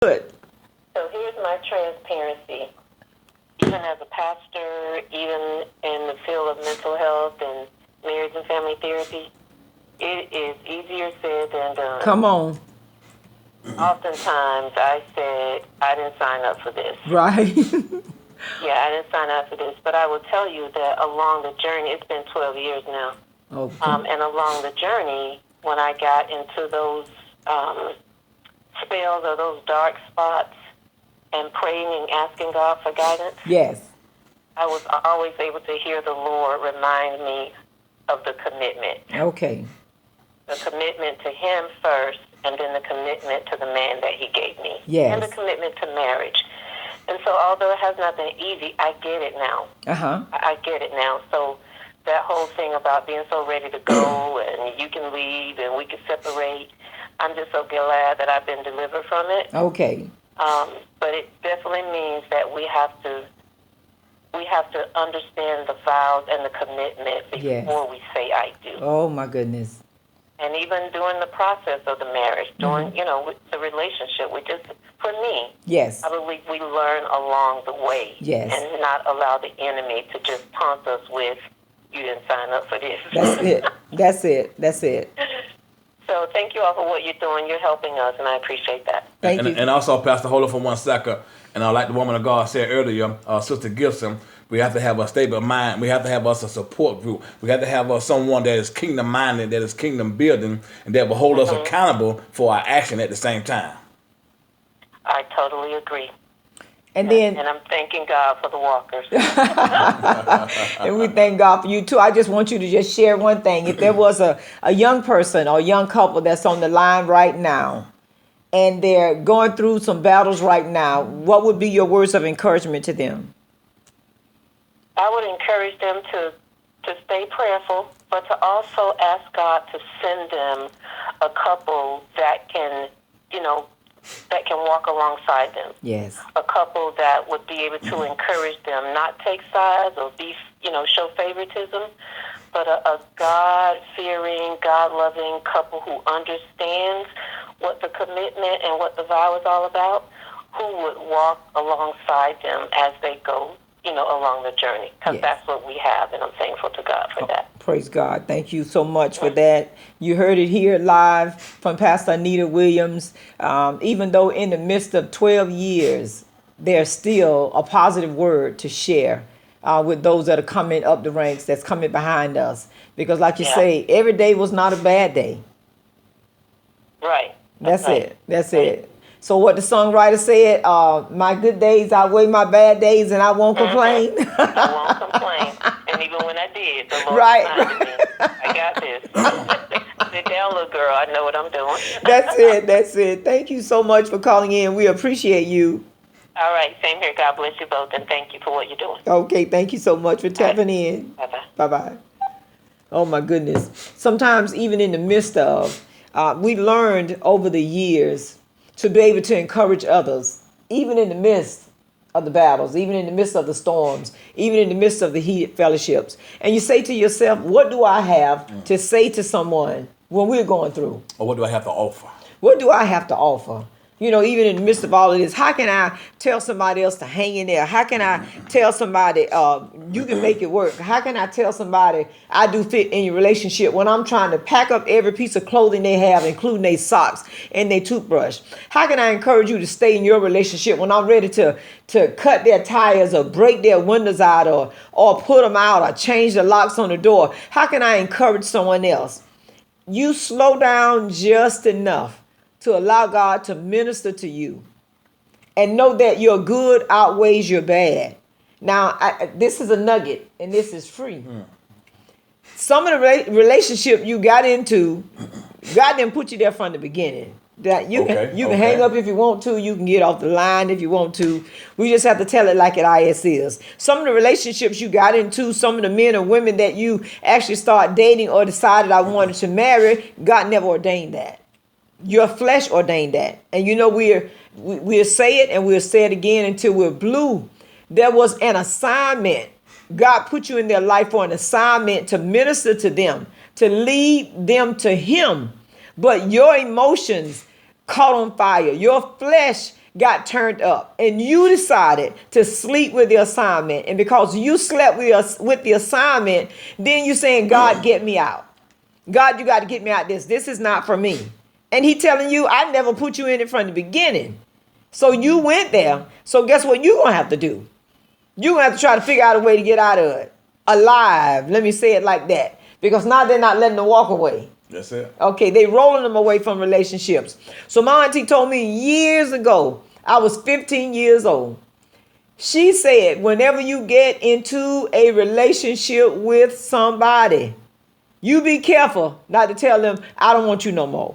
Good. So here's my transparency. Even as a pastor, even in the field of mental health and marriage and family therapy, it is easier said than done. Come on. Oftentimes I said, I didn't sign up for this. Right. Yeah, I didn't sign up for this. But I will tell you that along the journey, it's been 12 years now. Okay. And along the journey, when I got into those spells or those dark spots and praying and asking God for guidance, Yes. I was always able to hear the Lord remind me of the commitment. Okay. The commitment to Him first, and then the commitment to the man that He gave me. Yes. And the commitment to marriage. And so although it has not been easy, I get it now. Uh-huh. I get it now. So that whole thing about being so ready to go and you can leave and we can separate, I'm just so glad that I've been delivered from it. Okay. But it definitely means that we have to understand the vows and the commitment before we say I do. Oh, my goodness. And even during the process of the marriage, during, with the relationship, for me, Yes. I believe we learn along the way. Yes. And not allow the enemy to just taunt us with, you didn't sign up for this. That's it. That's it. That's it. So thank you all for what you're doing. You're helping us, and I appreciate that. Thank you. And also, Pastor, hold on for 1 second. And like the woman of God said earlier, Sister Gibson, we have to have a stable mind. We have to have us a support group. We have to have someone that is kingdom minded, that is kingdom building, and that will hold us accountable for our action at the same time. I totally agree. And then, and I'm thanking God for the walkers. and we thank God for you too. I just want you to just share one thing. If there was a young person or a young couple that's on the line right now, and they're going through some battles right now, what would be your words of encouragement to them? I would encourage them to stay prayerful, but to also ask God to send them a couple that can, that can walk alongside them. Yes. A couple that would be able to encourage them, not take sides or be, show favoritism, but a God-fearing, God-loving couple who understands what the commitment and what the vow is all about, who would walk alongside them as they go, along the journey. Because that's what we have, and I'm thankful to God for that. Praise God. Thank you so much for that. You heard it here live from Pastor Anita Williams. Even though in the midst of 12 years, there's still a positive word to share with those that are coming up the ranks, that's coming behind us. Because like you say, every day was not a bad day. Right. That's it. That's it. So what the songwriter said, my good days outweigh my bad days, and I won't complain. I won't complain. And even when I did, the Lord reminded me, I got this. Sit down, little girl. I know what I'm doing. That's it. That's it. Thank you so much for calling in. We appreciate you. All right. Same here. God bless you both, and thank you for what you're doing. Okay. Thank you so much for tapping in. Bye-bye. Bye-bye. Oh, my goodness. Sometimes even in the midst of, we learned over the years to be able to encourage others, even in the midst of the battles, even in the midst of the storms, even in the midst of the heated fellowships. And you say to yourself, what do I have to say to someone when we're going through? Or what do I have to offer? What do I have to offer? Even in the midst of all of this, how can I tell somebody else to hang in there? How can I tell somebody you can make it work? How can I tell somebody I do fit in your relationship when I'm trying to pack up every piece of clothing they have, including their socks and their toothbrush? How can I encourage you to stay in your relationship when I'm ready to cut their tires or break their windows out or put them out or change the locks on the door? How can I encourage someone else? You slow down just enough to allow God to minister to you and know that your good outweighs your bad. Now, this is a nugget and this is free. Some of the relationship you got into, God didn't put you there from the beginning. That you can hang up if you want to. You can get off the line if you want to. We just have to tell it like it is. Some of the relationships you got into, some of the men or women that you actually start dating or decided I wanted to marry, God never ordained that. Your flesh ordained that. And we'll say it and we'll say it again until we're blue. There was an assignment. God put you in their life for an assignment to minister to them, to lead them to Him. But your emotions caught on fire. Your flesh got turned up and you decided to sleep with the assignment, and because you slept with the assignment, then you saying, God, get me out. God, you got to get me out this. This is not for me. And he telling you, I never put you in it from the beginning. So you went there. So guess what you're going to have to do? You're going to have to try to figure out a way to get out of it. Alive. Let me say it like that. Because now they're not letting them walk away. That's it. Okay, they rolling them away from relationships. So my auntie told me years ago, I was 15 years old. She said, whenever you get into a relationship with somebody, you be careful not to tell them, I don't want you no more.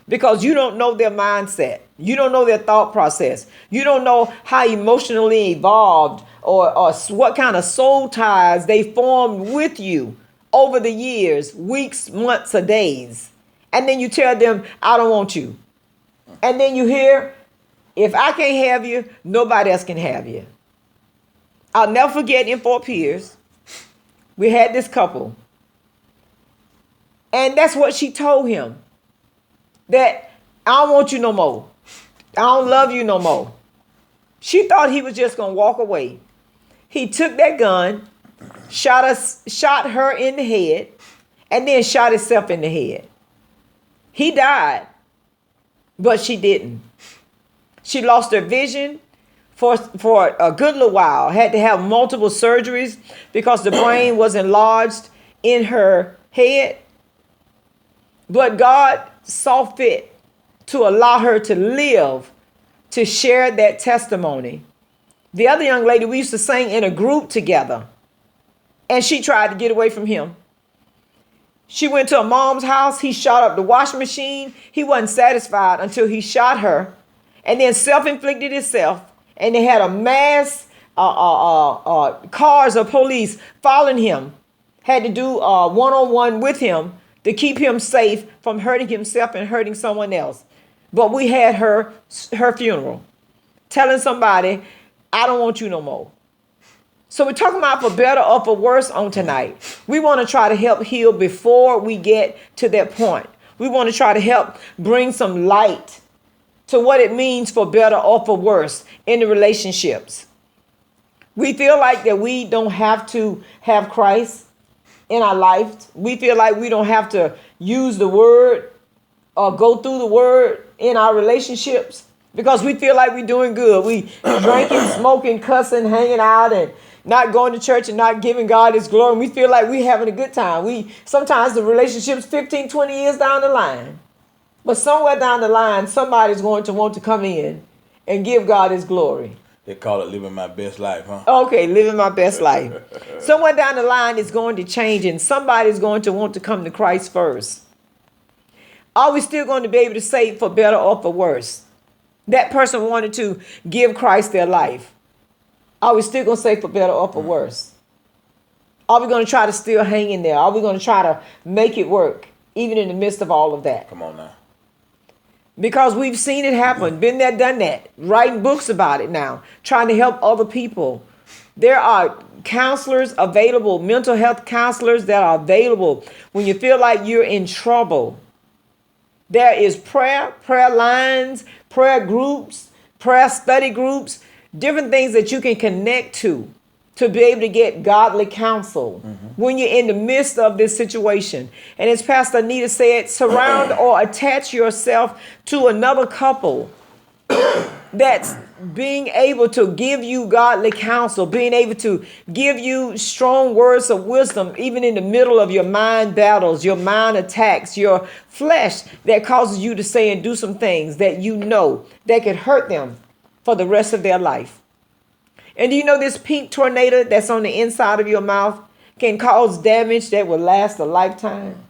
Because you don't know their mindset. You don't know their thought process. You don't know how emotionally evolved or what kind of soul ties they formed with you over the years, weeks, months, or days. And then you tell them, I don't want you. And then you hear, if I can't have you, nobody else can have you. I'll never forget in Fort Pierce, we had this couple. And that's what she told him. That I don't want you no more. I don't love you no more. She thought he was just going to walk away. He took that gun, shot her in the head, and then shot himself in the head. He died, but she didn't. She lost her vision for a good little while, had to have multiple surgeries because the brain was enlarged in her head. But God saw fit to allow her to live, to share that testimony. The other young lady, we used to sing in a group together, and she tried to get away from him. She went to her mom's house. He shot up the washing machine. He wasn't satisfied until he shot her, and then self-inflicted himself. And they had a mass cars of police following him, had to do one-on-one with him to keep him safe from hurting himself and hurting someone else. But we had her funeral, telling somebody, I don't want you no more. So we're talking about for better or for worse on tonight. We want to try to help heal before we get to that point. We want to try to help bring some light to what it means for better or for worse in the relationships. We feel like that we don't have to have Christ in our life. We feel like we don't have to use the word or go through the word in our relationships because we feel like we're doing good. We drinking, smoking, cussing, hanging out, and not going to church and not giving God his glory. We feel like we're having a good time. Sometimes the relationship's 15, 20 years down the line. But somewhere down the line, somebody's going to want to come in and give God his glory. They call it living my best life, huh? Okay, living my best life. Somewhere down the line it's going to change and somebody's going to want to come to Christ first. Are we still going to be able to say for better or for worse? That person wanted to give Christ their life. Are we still going to say for better or for worse? Are we going to try to still hang in there? Are we going to try to make it work even in the midst of all of that? Come on now. Because we've seen it happen, been there, done that, writing books about it now, trying to help other people. There are counselors available, mental health counselors that are available when you feel like you're in trouble. There is prayer lines, prayer groups, prayer study groups, different things that you can connect to be able to get godly counsel when you're in the midst of this situation. And as Pastor Anita said, surround or attach yourself to another couple that's being able to give you godly counsel, being able to give you strong words of wisdom, even in the middle of your mind battles, your mind attacks, your flesh that causes you to say and do some things that you know that could hurt them for the rest of their life. And do you know this pink tornado that's on the inside of your mouth can cause damage that will last a lifetime?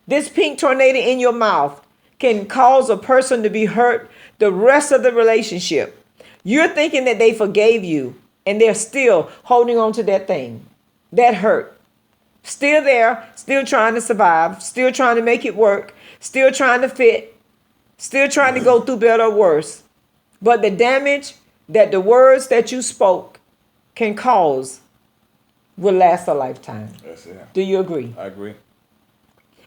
This pink tornado in your mouth can cause a person to be hurt the rest of the relationship. You're thinking that they forgave you and they're still holding on to that thing, that hurt. Still there, still trying to survive, still trying to make it work, still trying to fit, still trying to go through better or worse. But the damage that the words that you spoke can cause will last a lifetime. That's it. Do you agree? I agree.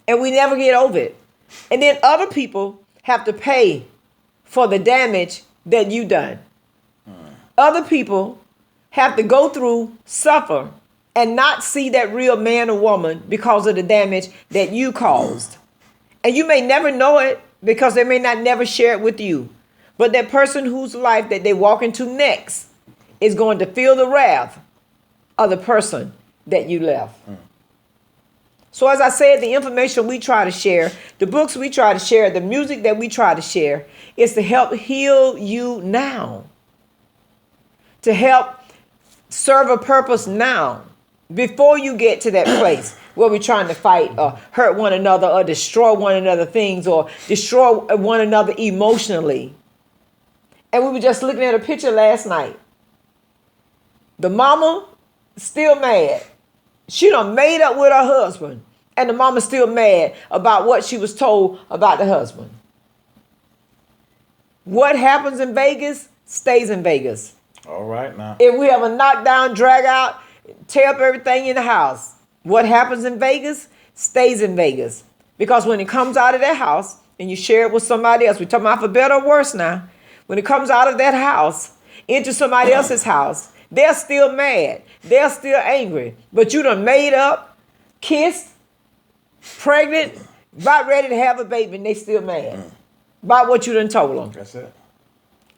And we never get over it. And then other people have to pay for the damage that you done. Other people have to go through, suffer, and not see that real man or woman because of the damage that you caused. And you may never know it because they may not never share it with you. But that person whose life that they walk into next is going to feel the wrath of the person that you left. So as I said, the information we try to share, the books we try to share, the music that we try to share is to help heal you now. To help serve a purpose now. Before you get to that place where we're trying to fight or hurt one another or destroy one another things or destroy one another emotionally. And we were just looking at a picture last night. The mama still mad. She done made up with her husband. And the mama's still mad about what she was told about the husband. What happens in Vegas stays in Vegas. All right now. If we have a knockdown, drag out, tear up everything in the house, what happens in Vegas stays in Vegas. Because when it comes out of that house and you share it with somebody else, we're talking about for better or worse now. When it comes out of that house into somebody else's house, they're still mad. They're still angry. But you done made up, kissed, pregnant, about ready to have a baby, and they still mad about what you done told them. That's it.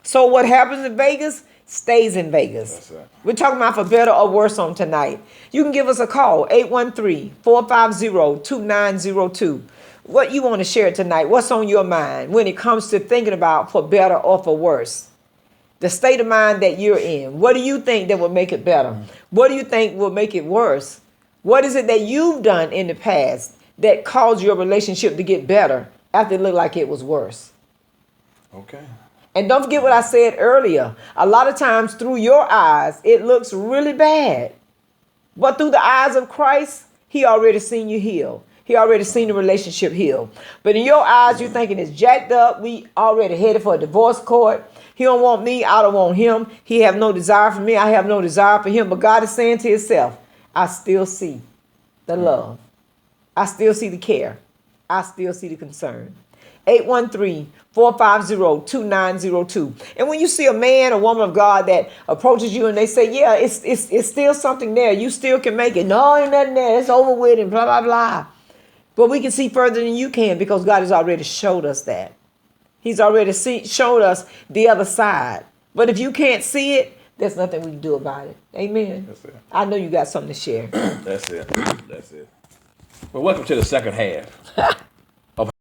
So what happens in Vegas stays in Vegas. That's it. We're talking about for better or worse on tonight. You can give us a call, 813-450-2902. What you want to share tonight? What's on your mind when it comes to thinking about for better or for worse? The state of mind that you're in. What do you think that will make it better? What do you think will make it worse? What is it that you've done in the past that caused your relationship to get better after it looked like it was worse? Okay. And don't forget what I said earlier. A lot of times through your eyes, it looks really bad. But through the eyes of Christ, he already seen you heal. He already seen the relationship heal. But in your eyes, you're thinking it's jacked up. We already headed for a divorce court. He don't want me. I don't want him. He have no desire for me. I have no desire for him. But God is saying to himself, I still see the love. I still see the care. I still see the concern. 813-450-2902. And when you see a man or woman of God that approaches you and they say, yeah, it's still something there. You still can make it. No, ain't nothing there. It's over with and blah, blah, blah. But we can see further than you can because God has already showed us that. He's already showed us the other side. But if you can't see it, there's nothing we can do about it. Amen. That's it. I know you got something to share. That's it. That's it. Well, welcome to the second half.